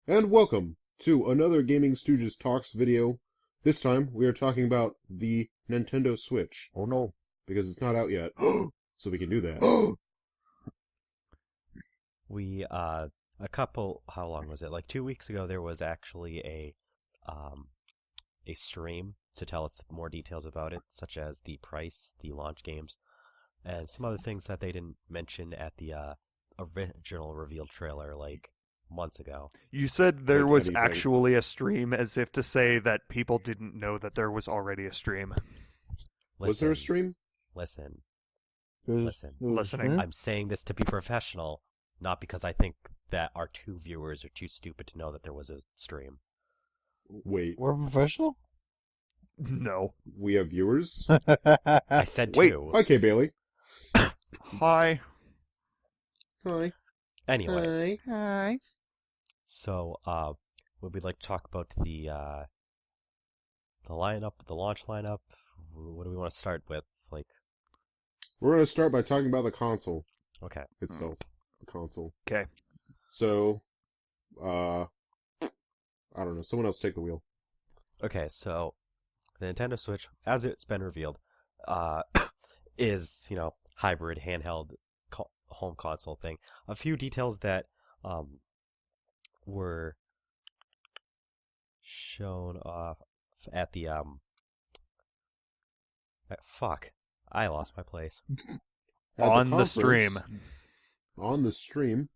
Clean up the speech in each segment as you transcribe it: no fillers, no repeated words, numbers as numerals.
And welcome to another Gaming Stooges Talks video. This time we are talking about the Nintendo Switch, Oh no. because it's not out yet, so we can do that. We how long was it? Like 2 weeks ago, there was actually a stream to tell us more details about it, such as the price, the launch games, and some other things that they didn't mention at the original reveal trailer like months ago. You said there Like was anything. actually a stream, as if to say that people didn't know that there was already a stream. Was there a Listen, stream? listen, There's- listen. Listening. I'm saying this to be professional, not because I think that our two viewers are too stupid to know that there was a stream. Wait, We're professional? No. we have viewers? I said Wait. two. Okay, Bailey. Hi. Hi. Anyway. Hi. So, would we like to talk about the lineup, the launch lineup? What do we want to start with? Like, We're going to start by talking about the console okay, itself. The console. Okay. So, I don't know. Someone else take the wheel. okay. So, the Nintendo Switch, as it's been revealed, is hybrid handheld home console thing. A few details that were shown off at the fuck. I lost my place. At On the conference- stream. On the stream.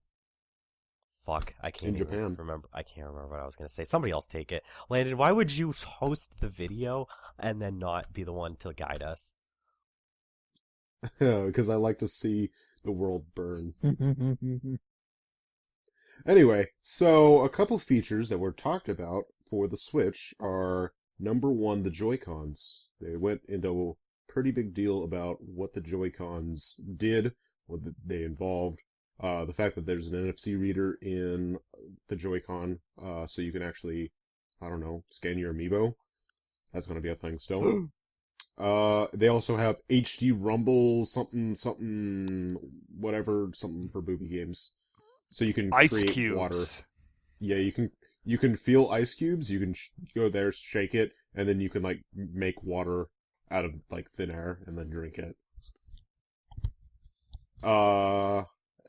Fuck, I can't In even Japan. remember. I can't remember what I was gonna say. Somebody else take it. Landon, why would you host the video and then not be the one to guide us? Because I like to see the world burn. Anyway, so a couple features that were talked about for the Switch are, number one, the Joy-Cons. They went into a pretty big deal about what the Joy-Cons did, what they involved, the fact that there's an NFC reader in the Joy-Con, so you can actually, I don't know, scan your amiibo. That's going to be a thing still. They also have HD rumble, something, whatever, something for booby games. So you can Ice create cubes. water. Yeah, you can feel ice cubes. You can go there, shake it, and then you can like make water out of like thin air and then drink it.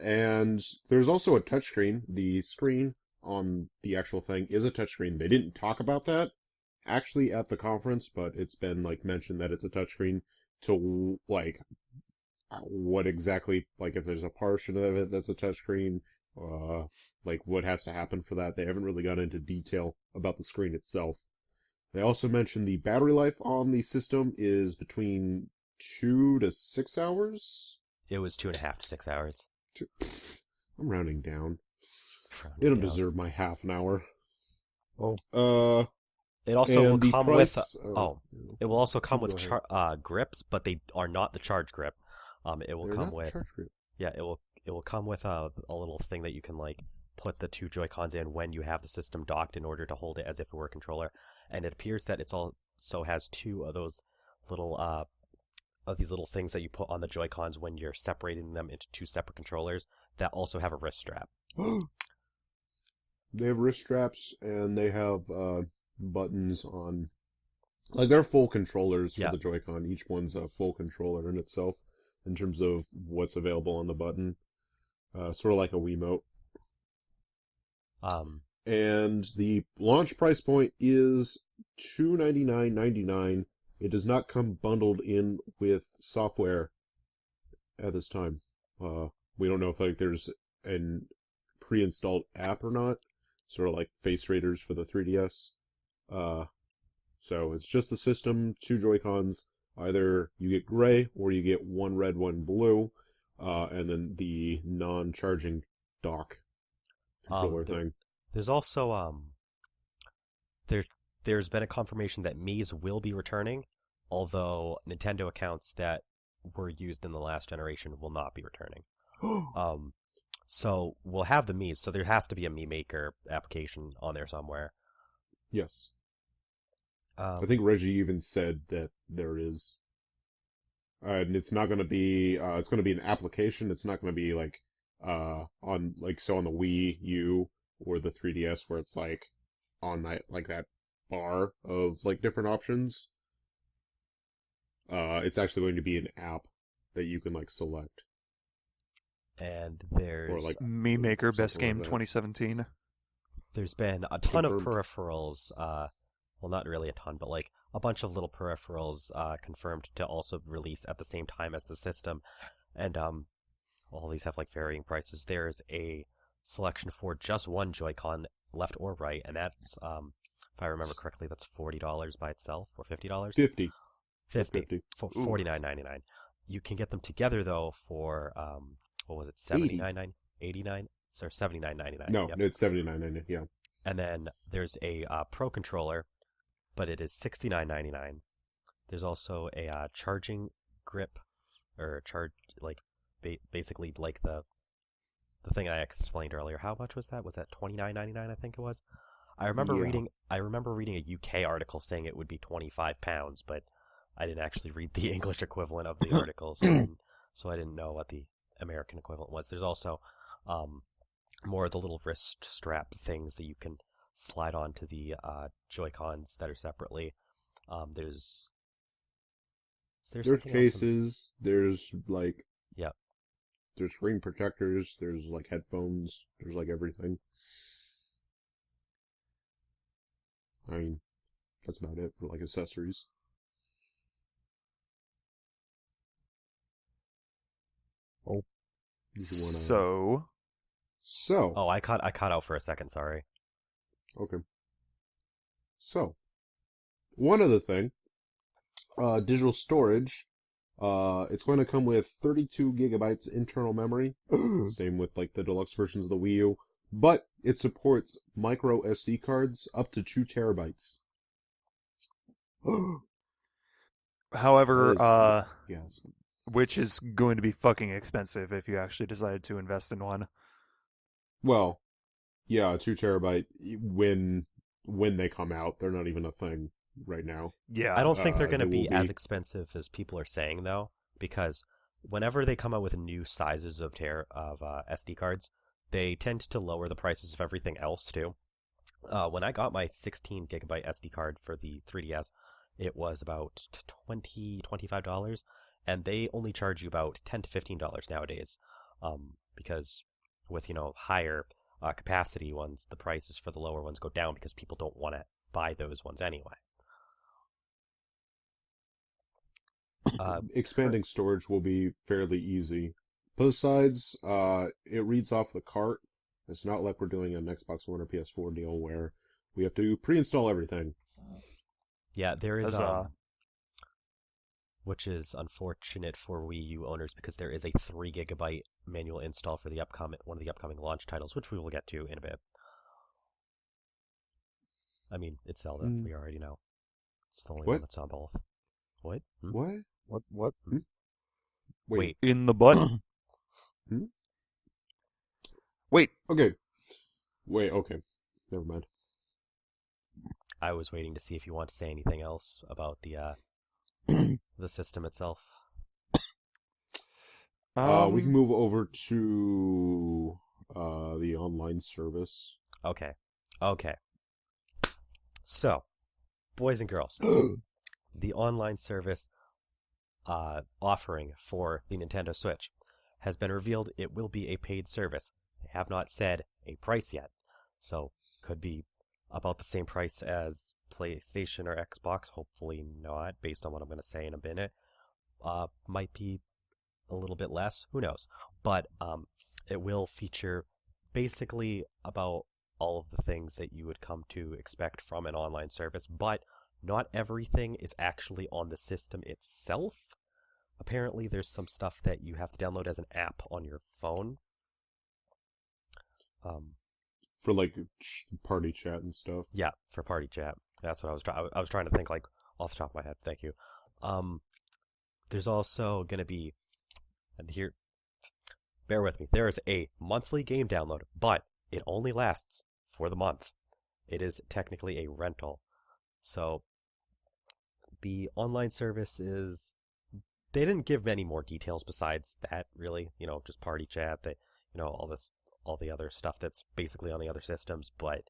And there's also a touchscreen. The screen on the actual thing is a touchscreen. They didn't talk about that actually at the conference, but it's been like mentioned that it's a touchscreen to like what exactly, like if there's a portion of it that's a touchscreen, like what has to happen for that. They haven't really gone into detail about the screen itself. They also mentioned the battery life on the system is between 2 to 6 hours. It was 2.5 to 6 hours. I'm rounding down. Rounding They don't down. deserve my half an hour. Oh. It also will and the come price, with. It will also come go with ahead. grips, but they are not the charge grip. It will they're come not with. charge group. Yeah, it will come with a little thing that you can like put the two Joy-Cons in when you have the system docked in order to hold it as if it were a controller. And it appears that it's also has two of those little of these little things that you put on the Joy-Cons when you're separating them into two separate controllers that also have a wrist strap. They have wrist straps and they have buttons on. Like they're full controllers for Yeah. the Joy-Con. Each one's a full controller in itself in terms of what's available on the button. Sort of like a Wiimote. And the launch price point is $299.99. It does not come bundled in with software at this time. We don't know if like there's an pre-installed app or not, sort of like Face Raiders for the 3DS. So it's just the system, two Joy-Cons. Either you get gray or you get one red, one blue, and then the non-charging dock controller thing. There's also there's been a confirmation that Mii's will be returning, although Nintendo accounts that were used in the last generation will not be returning. So we'll have the Mii's, so there has to be a Mii Maker application on there somewhere. Yes. I think Reggie even said that there is. And it's not going to be, it's going to be an application. It's not going to be like, on the Wii U or the 3DS where it's like on that bar of like different options. It's actually going to be an app that you can like select And or like Meme Maker Best something like Game that. 2017. there's been a ton of Confirmed. peripherals. Well, not really a ton, but like a bunch of little peripherals confirmed to also release at the same time as the system, and all these have like varying prices. There's a selection for just one Joy-Con, left or right, and that's if I remember correctly, that's $40 by itself or $50. 50. 50 for Ooh. $49.99. You can get them together though for what was it, 79.9 89, so 79.99. No, Yep. it's 79.99. Yeah. And then there's a Pro controller, but it is $69.99. There's also a charging grip, or charge like basically like the thing I explained earlier. How much was that? Was that $29.99? I think it was. I remember Yeah. reading a UK article saying it would be £25, but I didn't actually read the English equivalent of the article, so I didn't know what the American equivalent was. There's also more of the little wrist strap things that you can slide onto the Joy-Cons that are separately. Is there There's something else? cases. There's like. Yep. There's screen protectors. There's like headphones. There's like everything. I mean, that's about it for like accessories. Oh. If you wanna... So, Oh, I cut out for a second. Sorry. Okay. So, one other thing, digital storage, it's going to come with 32 gigabytes internal memory, same with like the deluxe versions of the Wii U, but it supports micro SD cards up to 2 terabytes. however, Yes. which is going to be fucking expensive if you actually decided to invest in one. Well, yeah, 2 terabyte when they come out, they're not even a thing right now. Yeah. I don't think they're going to they be will as be. expensive as people are saying, though, because whenever they come out with new sizes of SD cards, they tend to lower the prices of everything else too. When I got my 16 gigabyte SD card for the 3DS, it was about $25, and they only charge you about $10 to $15 nowadays, because with higher capacity ones, the prices for the lower ones go down because people don't want to buy those ones anyway. Expanding storage will be fairly easy. Besides, it reads off the cart. It's not like we're doing an Xbox One or PS4 deal where we have to pre-install everything. Yeah, there is Huzzah. which is unfortunate for Wii U owners because there is a 3 gigabyte manual install for one of the upcoming launch titles, which we will get to in a bit. I mean, it's Zelda. We already know. It's the only What? one that's on both. What? What? What? Wait. In the butt. Hmm? Wait. Okay. Wait, okay. Never mind. I was waiting to see if you want to say anything else about the the system itself. We can move over to the online service. Okay. So, boys and girls, the online service offering for the Nintendo Switch has been revealed. It will be a paid service. They have not said a price yet, so could be about the same price as PlayStation or Xbox. Hopefully not, based on what I'm going to say in a minute. Might be a little bit less. Who knows? But it will feature basically about all of the things that you would come to expect from an online service, but not everything is actually on the system itself. Apparently, there's some stuff that you have to download as an app on your phone. For like party chat and stuff. Yeah, for party chat. That's what I was trying. I was trying to think like off the top of my head. Thank you. There's also gonna be, and here, bear with me. There is a monthly game download, but it only lasts for the month. It is technically a rental. So the online service is. They didn't give any more details besides that, really. Just party chat. All this all the other stuff that's basically on the other systems, but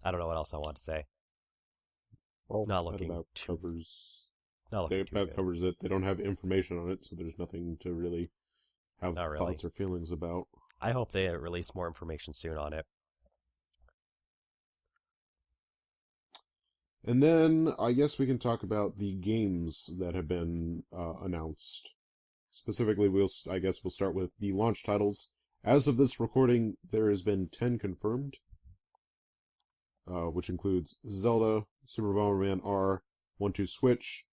I don't know what else I want to say. Well, Not That looking about too, covers. not looking too That good. covers it. They don't have information on it, so there's nothing to really have Not really. thoughts or feelings about. I hope they release more information soon on it. And then I guess we can talk about the games that have been announced. Specifically, I guess we'll start with the launch titles. As of this recording, there has been 10 confirmed, which includes Zelda, Super Bomberman R, 1-2 Switch,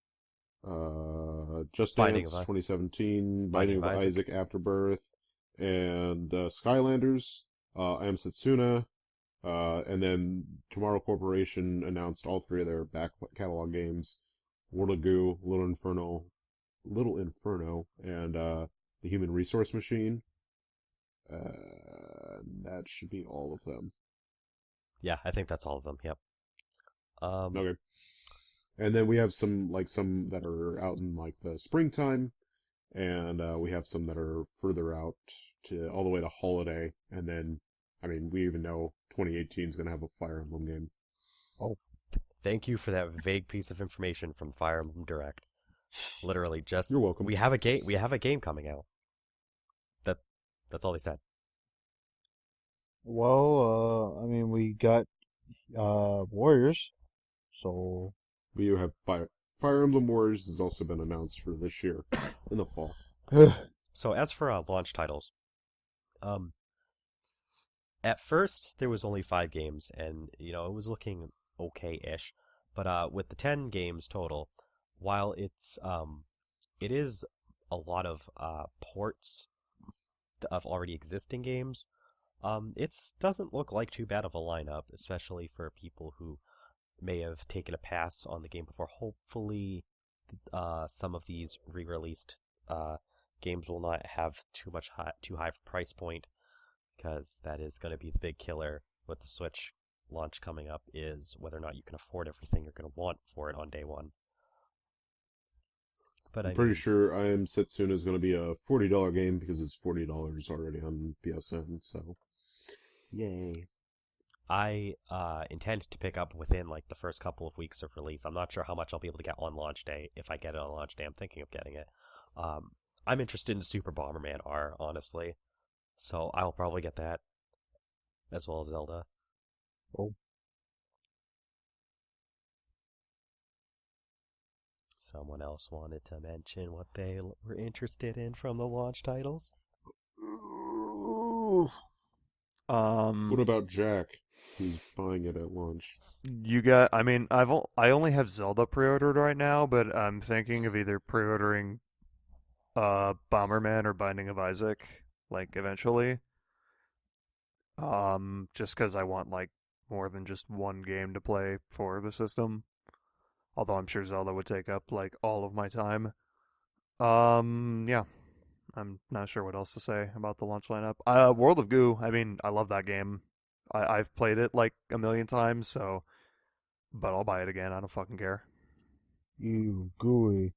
Just Binding Dance of I- 2017, Binding Binding of of Isaac. Isaac Afterbirth, and Skylanders, I Am Setsuna, and then Tomorrow Corporation announced all three of their back catalog games: World of Goo, Little Inferno, and The Human Resource Machine. That should be all of them. Yeah, I think that's all of them. Yep. Okay. And then we have some that are out in like the springtime, and we have some that are further out to all the way to holiday. And then, I mean, we even know 2018 is going to have a Fire Emblem game. Thank you for that vague piece of information from Fire Emblem Direct. Literally, just You're welcome. We have a game. We have a game coming out. That's all they said. well, I mean, we got Warriors, so We have Fire Emblem Warriors has also been announced for this year in the fall. So as for launch titles, at first there was only 5 games, and it was looking okay-ish. But with the 10 games total, while it is a lot of ports of already existing games, it doesn't look like too bad of a lineup, especially for people who may have taken a pass on the game before. Hopefully, some of these re-released games will not have too high of a price point, because that is going to be the big killer with the Switch launch coming up, is whether or not you can afford everything you're going to want for it on day one. But I'm pretty sure I Am Setsuna is going to be a $40 game because it's $40 already on PSN. So, yay! I intend to pick up within like the first couple of weeks of release. I'm not sure how much I'll be able to get on launch day. If I get it on launch day, I'm thinking of getting it. I'm interested in Super Bomberman R, honestly, so I'll probably get that as well as Zelda. Oh. Someone else wanted to mention what they were interested in from the launch titles. What about Jack, who's buying it at launch? I mean, I only have Zelda pre-ordered right now, but I'm thinking of either pre-ordering Bomberman or Binding of Isaac, like eventually. Just because I want like more than just one game to play for the system. Although I'm sure Zelda would take up like all of my time. Yeah. I'm not sure what else to say about the launch lineup. World of Goo, I mean, I love that game. I've played it like a million times, so but I'll buy it again. I don't fucking care. you gooey.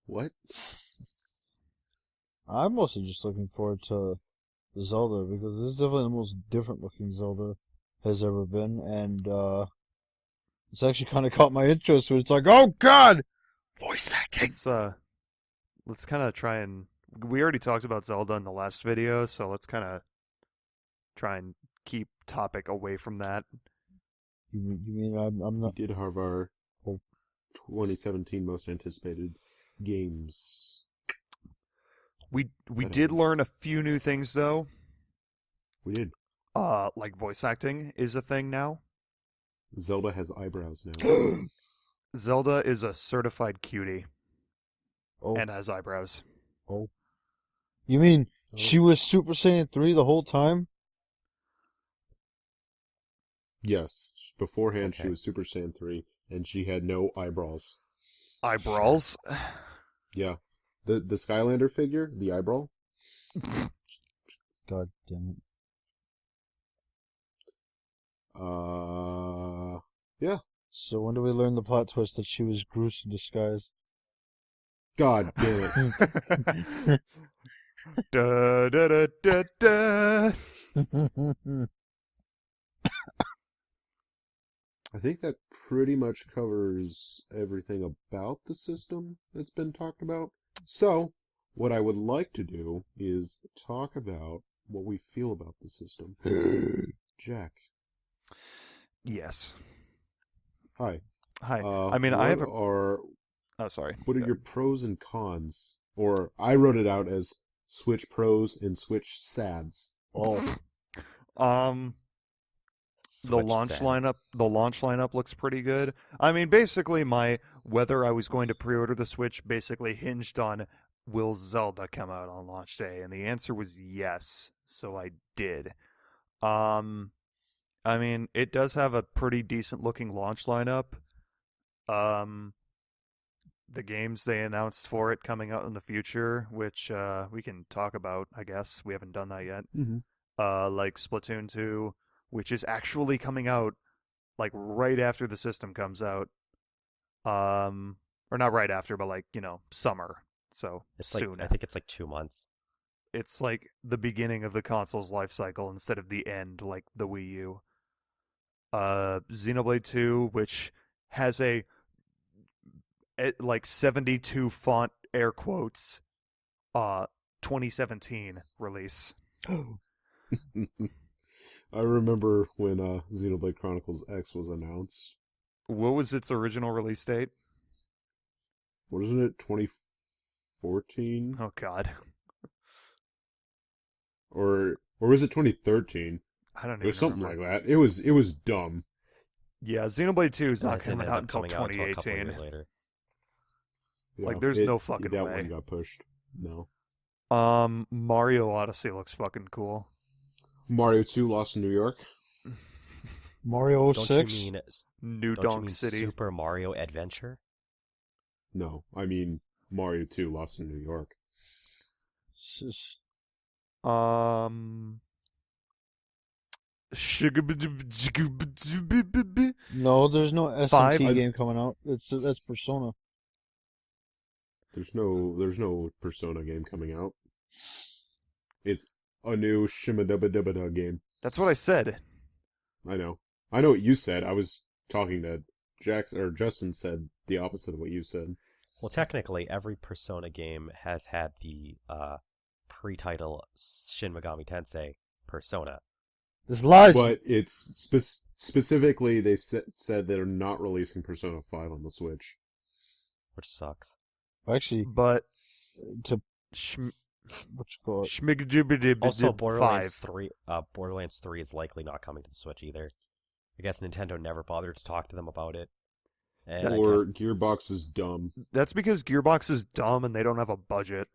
What? I'm mostly just looking forward to Zelda because this is definitely the most different looking Zelda has ever been, and it's actually kind of caught my interest when it's like, oh god, voice acting. Let's kind of try and we already talked about Zelda in the last video, so let's kind of try and keep topic away from that. You mean I'm not? We did have our 2017 most anticipated games. We did learn a few new things though. We did. Like voice acting is a thing now. Zelda has eyebrows now. Zelda is a certified cutie Oh, and has eyebrows. oh. You mean she was Super Saiyan 3 the whole time? Yes. Beforehand, Okay. she was Super Saiyan 3, and she had no eyebrows. Eyebrows? Yeah. The Skylander figure, the eyebrow. God damn it. Yeah. So when do we learn the plot twist that she was Groose in disguise? God damn it. Da, da, da, da, da. I think that pretty much covers everything about the system that's been talked about. So, what I would like to do is talk about what we feel about the system. Jack, Yes. hi. Hi. I mean, I have a. Oh, sorry. What are your pros and cons? Or I wrote it out as Switch pros and Switch sads. Oh, The launch lineup looks pretty good. I mean, basically, whether I was going to pre-order the Switch basically hinged on will Zelda come out on launch day, and the answer was yes, so I did. I mean, it does have a pretty decent looking launch lineup. The games they announced for it coming out in the future, which we can talk about, I guess. We haven't done that yet. Mm-hmm. Like Splatoon 2, which is actually coming out like right after the system comes out. Or not right after, but like, summer. So It's soon. like I think it's like 2 months. It's like the beginning of the console's life cycle instead of the end, like the Wii U. Xenoblade 2, which has a like 72 font air quotes 2017 release. I remember when Xenoblade Chronicles X was announced. What was its original release date? Wasn't it 2014? Oh god. Or was it 2013? I don't It was even something remember. like that. It was dumb. Yeah, Xenoblade 2 is And not it didn't coming end out up until coming out until a couple 2018. years later. Like, there's no fucking that way. one got pushed. No. Mario Odyssey looks fucking cool. Mario 2 Lost in New York. Mario Don't 06? you mean New don't you Donk mean City. Super Mario Adventure? No, I mean Mario 2 Lost in New York. Um. No, there's no SMT Five? game coming out. That's Persona. There's no Persona game coming out. It's a new Shimadubadubada game. That's what I said. I know what you said. I was talking to Justin said the opposite of what you said. Well, technically, every Persona game has had the pre-title Shin Megami Tensei Persona. This lies. But it's specifically they said they're not releasing Persona 5 on the Switch. Which sucks. Actually, But to Shm- what you call it? Also, Borderlands 5. 3. Borderlands 3 is likely not coming to the Switch either. I guess Nintendo never bothered to talk to them about it. And Or Gearbox is dumb. That's because Gearbox is dumb and they don't have a budget.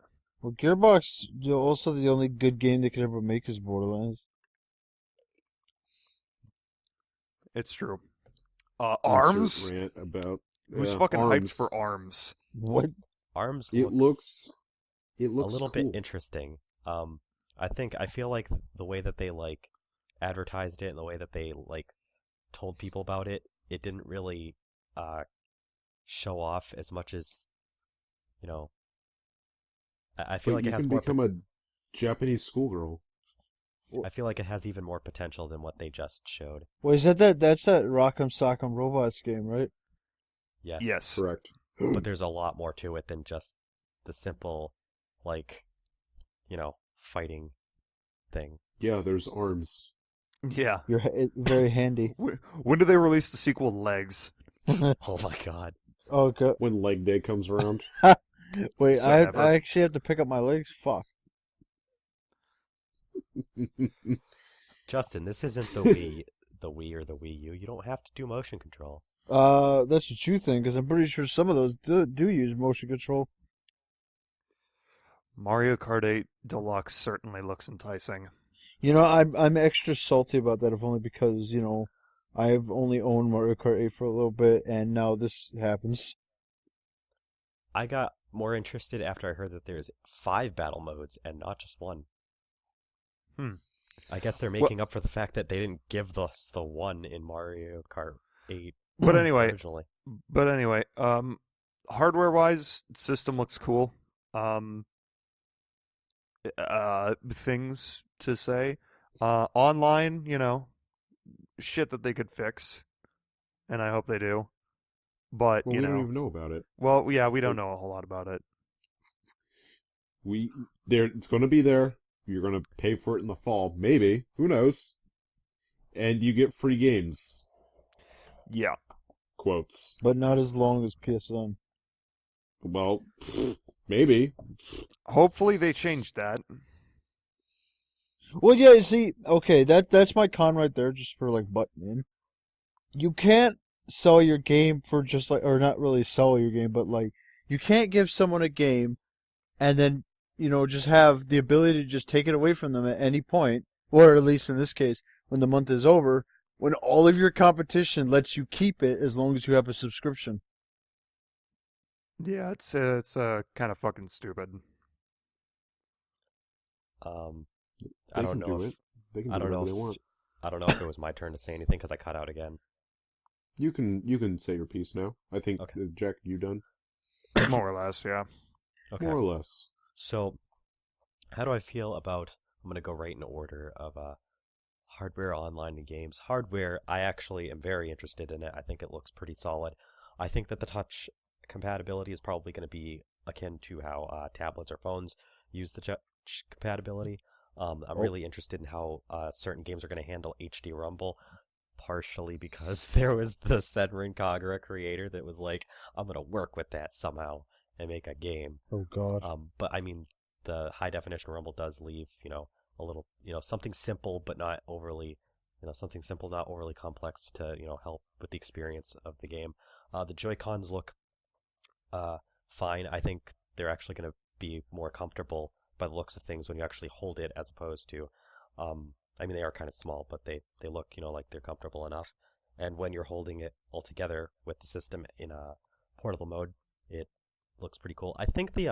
Well, Gearbox, also the only good game they could ever make is Borderlands. It's true. Insert Arms? rant about Who's fucking Arms. hyped for Arms? What? Arms It looks a little cool. bit interesting. I feel like the way that they like advertised it and the way that they like told people about it, it didn't really show off as much as I feel But like you it has can more. become a Japanese schoolgirl. I feel like it has even more potential than what they just showed. Well, is that's that Rock'em Sock'em Robots game, right? Yes. Yes. Correct. But there's a lot more to it than just the simple, fighting thing. Yeah, there's arms. Yeah. You're very handy. When do they release the sequel, Legs? Oh my god. Oh, God. When leg day comes around. Wait, So I never. actually have to pick up my legs? Fuck. Justin, this isn't the Wii or the Wii U. You don't have to do motion control. That's what you think, because I'm pretty sure some of those do use motion control. Mario Kart 8 Deluxe certainly looks enticing. I'm extra salty about that, if only because, I've only owned Mario Kart 8 for a little bit, and now this happens. I got more interested after I heard that there's 5 battle modes and not just one. I guess they're making up for the fact that they didn't give us the one in Mario Kart 8 But anyway, originally. hardware-wise, system looks cool. Things to say. Online, shit that they could fix, and I hope they do. But, Well, we don't even know about it. well, yeah, we don't Like, know a whole lot about it. it's going to be there. You're going to pay for it in the fall, maybe. Who knows? And you get free games. Yeah. Quotes. But not as long as PSN. Well, maybe. Hopefully they change that. Well, yeah, see, okay, that's my con right there, just for, like, button in. You can't sell your game for just, like, or not really sell your game, but, like, you can't give someone a game and then, just have the ability to just take it away from them at any point, or at least in this case, when the month is over, when all of your competition lets you keep it as long as you have a subscription. Yeah, it's kind of fucking stupid. I don't know if They can I do don't know whatever they if want. I don't know if it was my turn to say anything because I cut out again. You can say your piece now. I think Okay. Jack, you done? More or less, yeah. Okay. More or less. So, how do I feel about? I'm gonna go right in order of hardware, online, and games. Hardware, I actually am very interested in it. I think it looks pretty solid. I think that the touch compatibility is probably going to be akin to how tablets or phones use the touch compatibility. I'm really interested in how certain games are going to handle HD Rumble, partially because there was the Senran Kagura creator that was like, I'm going to work with that somehow and make a game. Oh, God. But I mean, the high definition Rumble does leave, a little, something simple but not overly, something simple, not overly complex to, help with the experience of the game. The Joy-Cons look fine. I think they're actually going to be more comfortable by the looks of things when you actually hold it as opposed to, I mean, they are kind of small, but they look, like they're comfortable enough. And when you're holding it all together with the system in a portable mode, it looks pretty cool. I think the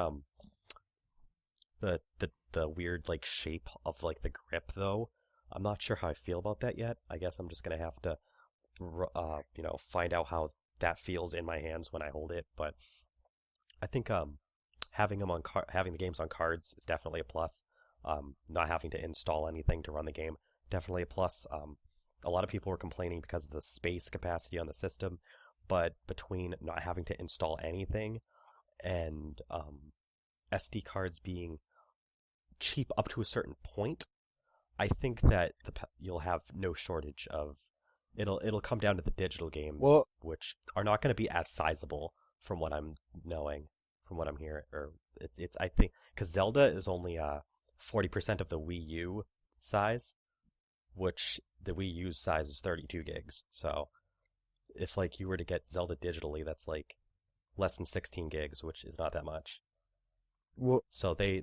weird like shape of like the grip though, I'm not sure how I feel about that yet. I guess I'm just gonna have to find out how that feels in my hands when I hold it. But I think having having the games on cards is definitely a plus. Not having to install anything to run the game, definitely a plus. A lot of people were complaining because of the space capacity on the system, but between not having to install anything and SD cards being cheap up to a certain point, I think that you'll have no shortage of it'll come down to the digital games, Well, which are not going to be as sizable from what I'm knowing, from what I'm hearing, or it's I think because Zelda is only 40% of the Wii U size, which the Wii U's size is 32 gigs. So if like you were to get Zelda digitally, that's like less than 16 gigs, which is not that much. well, So they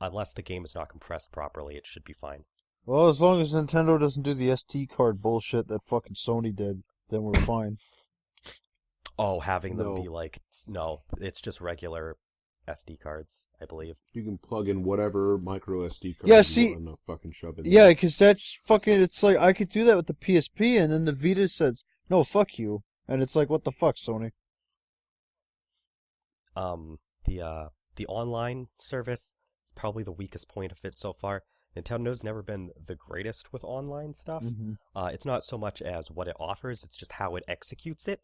unless the game is not compressed properly, it should be fine. well, as long as Nintendo doesn't do the SD card bullshit that fucking Sony did, then we're fine. Oh, having them No. be like, no, it's just regular SD cards, I believe. You can plug in whatever micro SD card Yeah, you see- want to fucking shove in Yeah, there. because that's fucking. It's like I could do that with the PSP, and then the Vita says, "No, fuck you," and it's like, what the fuck, Sony? The online service is probably the weakest point of it so far. Nintendo's never been the greatest with online stuff. Mm-hmm. It's not so much as what it offers; it's just how it executes it.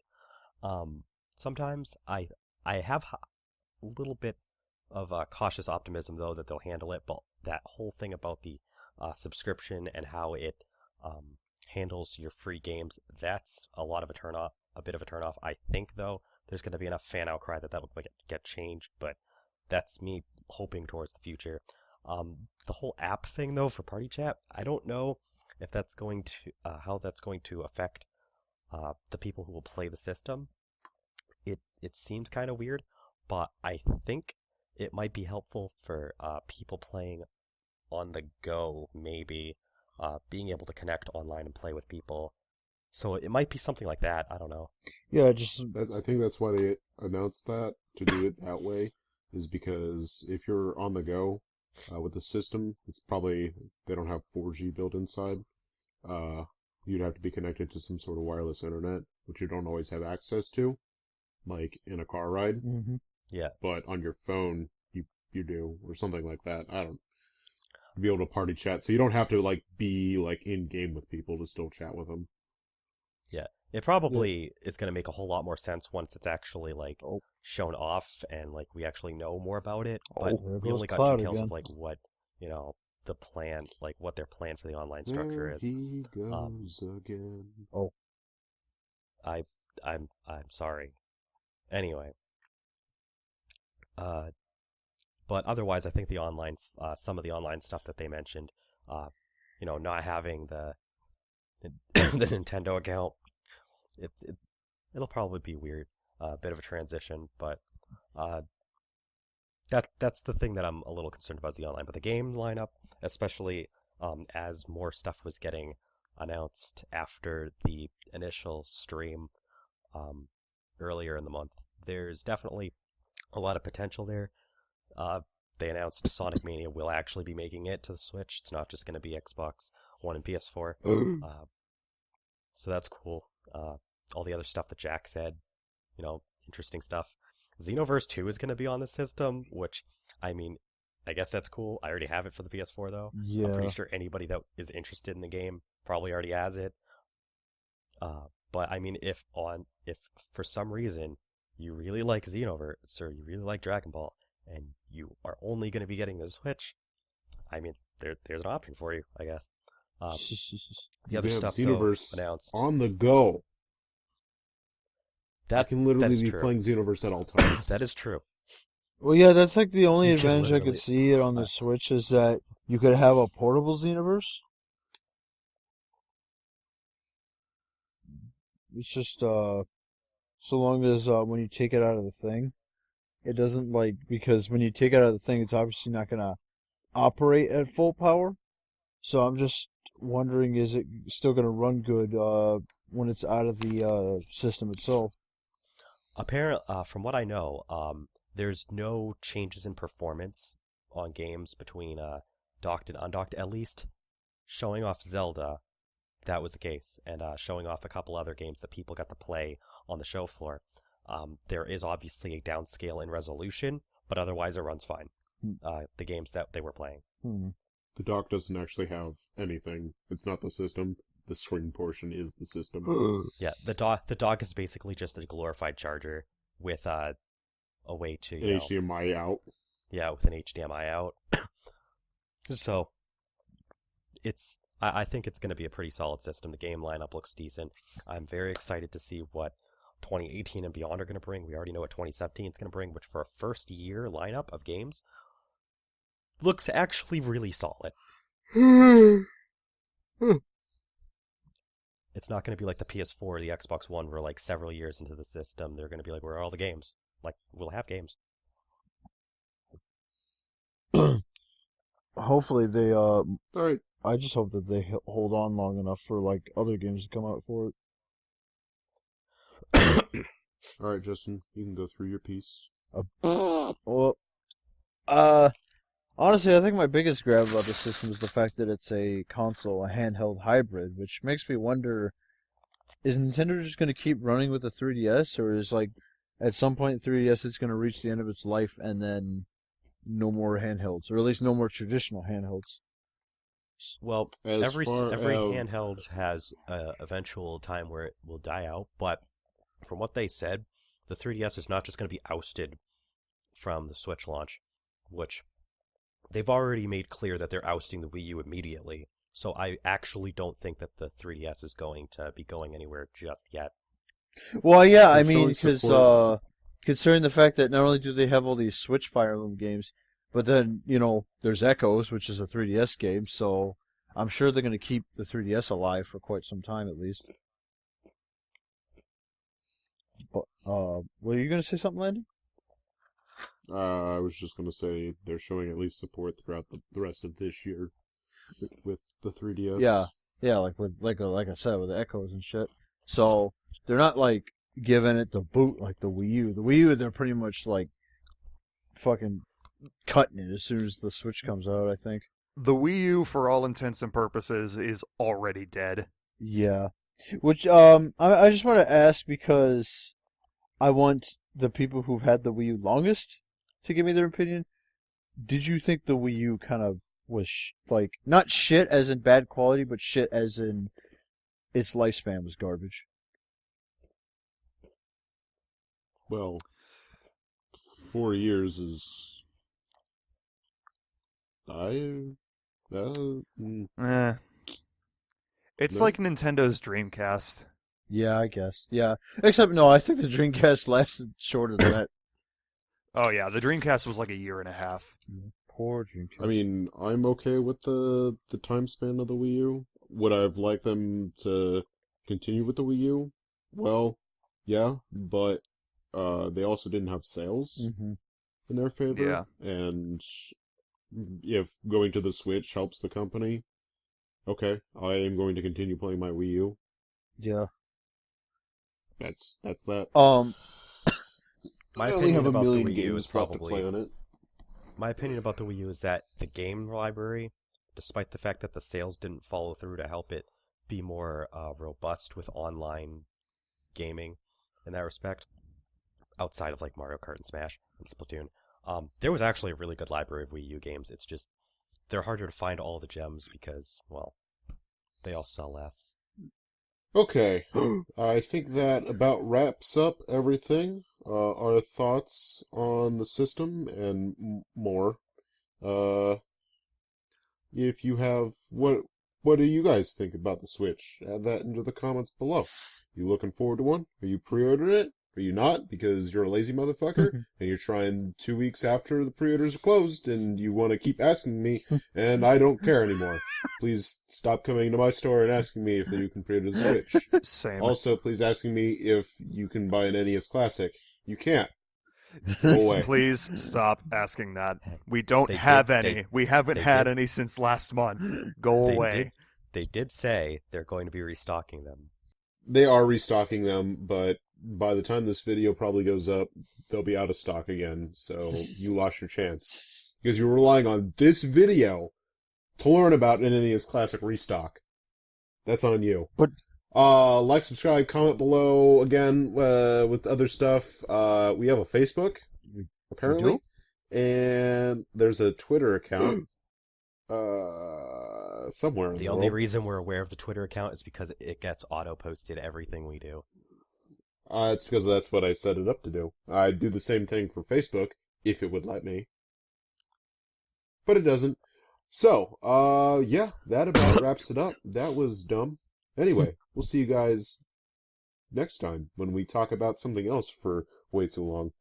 Sometimes I have a little bit of cautious optimism though that they'll handle it. But that whole thing about the subscription and how it handles your free games, that's a lot of a bit of a turnoff. I think though there's going to be enough fan outcry that will get changed, but that's me hoping towards the future. The whole app thing though for party chat, I don't know if that's going to how that's going to affect the people who will play the system. It seems kind of weird, but I think it might be helpful for people playing on the go, maybe being able to connect online and play with people. So it might be something like that. I don't know. Yeah, just I think that's why they announced that, to do it that way, is because if you're on the go with the system, it's probably, they don't have 4G built inside. You'd have to be connected to some sort of wireless internet, which you don't always have access to. like in a car ride, Mm-hmm. Yeah. but on your phone you do, or something like that. I don't be able to party chat, so you don't have to like be like in game with people to still chat with them. Yeah. It probably is going to make a whole lot more sense once it's actually like Oh. shown off and like we actually know more about it. But There we goes only got Cloud details again. of like what, the plan, like what their plan for the online structure There is. he goes again. Oh. I'm sorry. Anyway. But otherwise I think the online some of the online stuff that they mentioned, not having the the Nintendo account, it'll probably be weird, a bit of a transition, but that's the thing that I'm a little concerned about is the online. But the game lineup, especially as more stuff was getting announced after the initial stream earlier in the month, there's definitely a lot of potential there. They announced Sonic Mania will actually be making it to the Switch. It's not just going to be Xbox One and PS4. So that's cool. All the other stuff that Jack said, interesting stuff. Xenoverse 2 is going to be on the system, which, I mean, I guess that's cool. I already have it for the PS4, though. Yeah. I'm pretty sure anybody that is interested in the game probably already has it. But, I mean, if for some reason you really like Xenoverse, or you really like Dragon Ball, and you are only going to be getting the Switch, I mean, there's an option for you, I guess. The other You have stuff, Xenoverse though, announced. on the go. I can literally be true. playing Xenoverse at all times. That is true. Well, yeah, that's like the only You can advantage I literally- could see on the Switch is that you could have a portable Xenoverse. It's just so long as when you take it out of the thing, it doesn't because when you take it out of the thing, it's obviously not gonna operate at full power. So I'm just wondering, is it still gonna run good when it's out of the system itself? From what I know, there's no changes in performance on games between docked and undocked. At least showing off Zelda, that was the case, and showing off a couple other games that people got to play on the show floor. There is obviously a downscale in resolution, but otherwise it runs fine. The games that they were playing. The dock doesn't actually have anything. It's not the system. The screen portion is the system. Yeah, the dock is basically just a glorified charger with a way to An HDMI out. Yeah, with an HDMI out. So I think it's going to be a pretty solid system. The game lineup looks decent. I'm very excited to see what 2018 and beyond are going to bring. We already know what 2017 is going to bring, which for a first year lineup of games looks actually really solid. It's not going to be like the PS4 or the Xbox One where like several years into the system they're going to be like, where are all the games? Like, we'll have games. Hopefully they All right. I just hope that they hold on long enough for like other games to come out for it. All right, Justin, you can go through your piece. Well, honestly, I think my biggest grab about the system is the fact that it's a console, a handheld hybrid, which makes me wonder, is Nintendo just going to keep running with the 3DS, or is like at some point 3DS it's going to reach the end of its life and then no more handhelds, or at least no more traditional handhelds? Well, As every far handheld has a eventual time where it will die out, but from what they said, the 3DS is not just going to be ousted from the Switch launch, which they've already made clear that they're ousting the Wii U immediately. So I actually don't think that the 3DS is going to be going anywhere just yet. Well, yeah, They're I mean, showing because support. considering the fact that not only do they have all these Switch Fire Emblem games, but then, there's Echoes, which is a 3DS game, so I'm sure they're going to keep the 3DS alive for quite some time at least. But, were you going to say something, Landon? I was just going to say they're showing at least support throughout the rest of this year with the 3DS. Yeah, like I said, with the Echoes and shit. So they're not like giving it the boot like the Wii U. The Wii U, they're pretty much like fucking cutting it as soon as the Switch comes out, I think. The Wii U, for all intents and purposes, is already dead. Yeah. Which I just want to ask because I want the people who've had the Wii U longest to give me their opinion. Did you think the Wii U kind of was not shit as in bad quality, but shit as in its lifespan was garbage? Well, 4 years is Eh. It's No. like Nintendo's Dreamcast. Yeah, I guess. Yeah. Except, no, I think the Dreamcast lasted shorter than that. Oh yeah, the Dreamcast was like a year and a half. Poor Dreamcast. I mean, I'm okay with the time span of the Wii U. Would I have liked them to continue with the Wii U? Well, yeah, but they also didn't have sales Mhm. in their favor. Yeah. And if going to the Switch helps the company, okay, I am going to continue playing my Wii U. Yeah. That's that. My I only opinion have a about the million Wii U games is left to probably play on it. my opinion about the Wii U is that the game library, despite the fact that the sales didn't follow through to help it be more robust with online gaming in that respect, outside of like Mario Kart and Smash and Splatoon, there was actually a really good library of Wii U games. It's just they're harder to find all the gems because, well, they all sell less. Okay, I think that about wraps up everything. Our thoughts on the system and more. If you have what do you guys think about the Switch? Add that into the comments below. You looking forward to one? Are you pre-ordering it? Are you not because you're a lazy motherfucker and you're trying 2 weeks after the pre-orders are closed and you want to keep asking me and I don't care anymore. Please stop coming to my store and asking me if you can pre-order the Switch. Same. Also, please asking me if you can buy an NES Classic. You can't. Go away. Please stop asking that. We don't They have did- any. We haven't they had did- any since last month. Go away. They did say they're going to be restocking them. They are restocking them, but by the time this video probably goes up, they'll be out of stock again, so you lost your chance. Because you're relying on this video to learn about an NES Classic restock. That's on you. But like, subscribe, comment below again with other stuff. We have a Facebook, apparently, and there's a Twitter account somewhere in The the only world. reason we're aware of the Twitter account is because it gets auto-posted everything we do. It's because that's what I set it up to do. I'd do the same thing for Facebook, if it would let me. But it doesn't. So, yeah, that about wraps it up. That was dumb. Anyway, we'll see you guys next time when we talk about something else for way too long.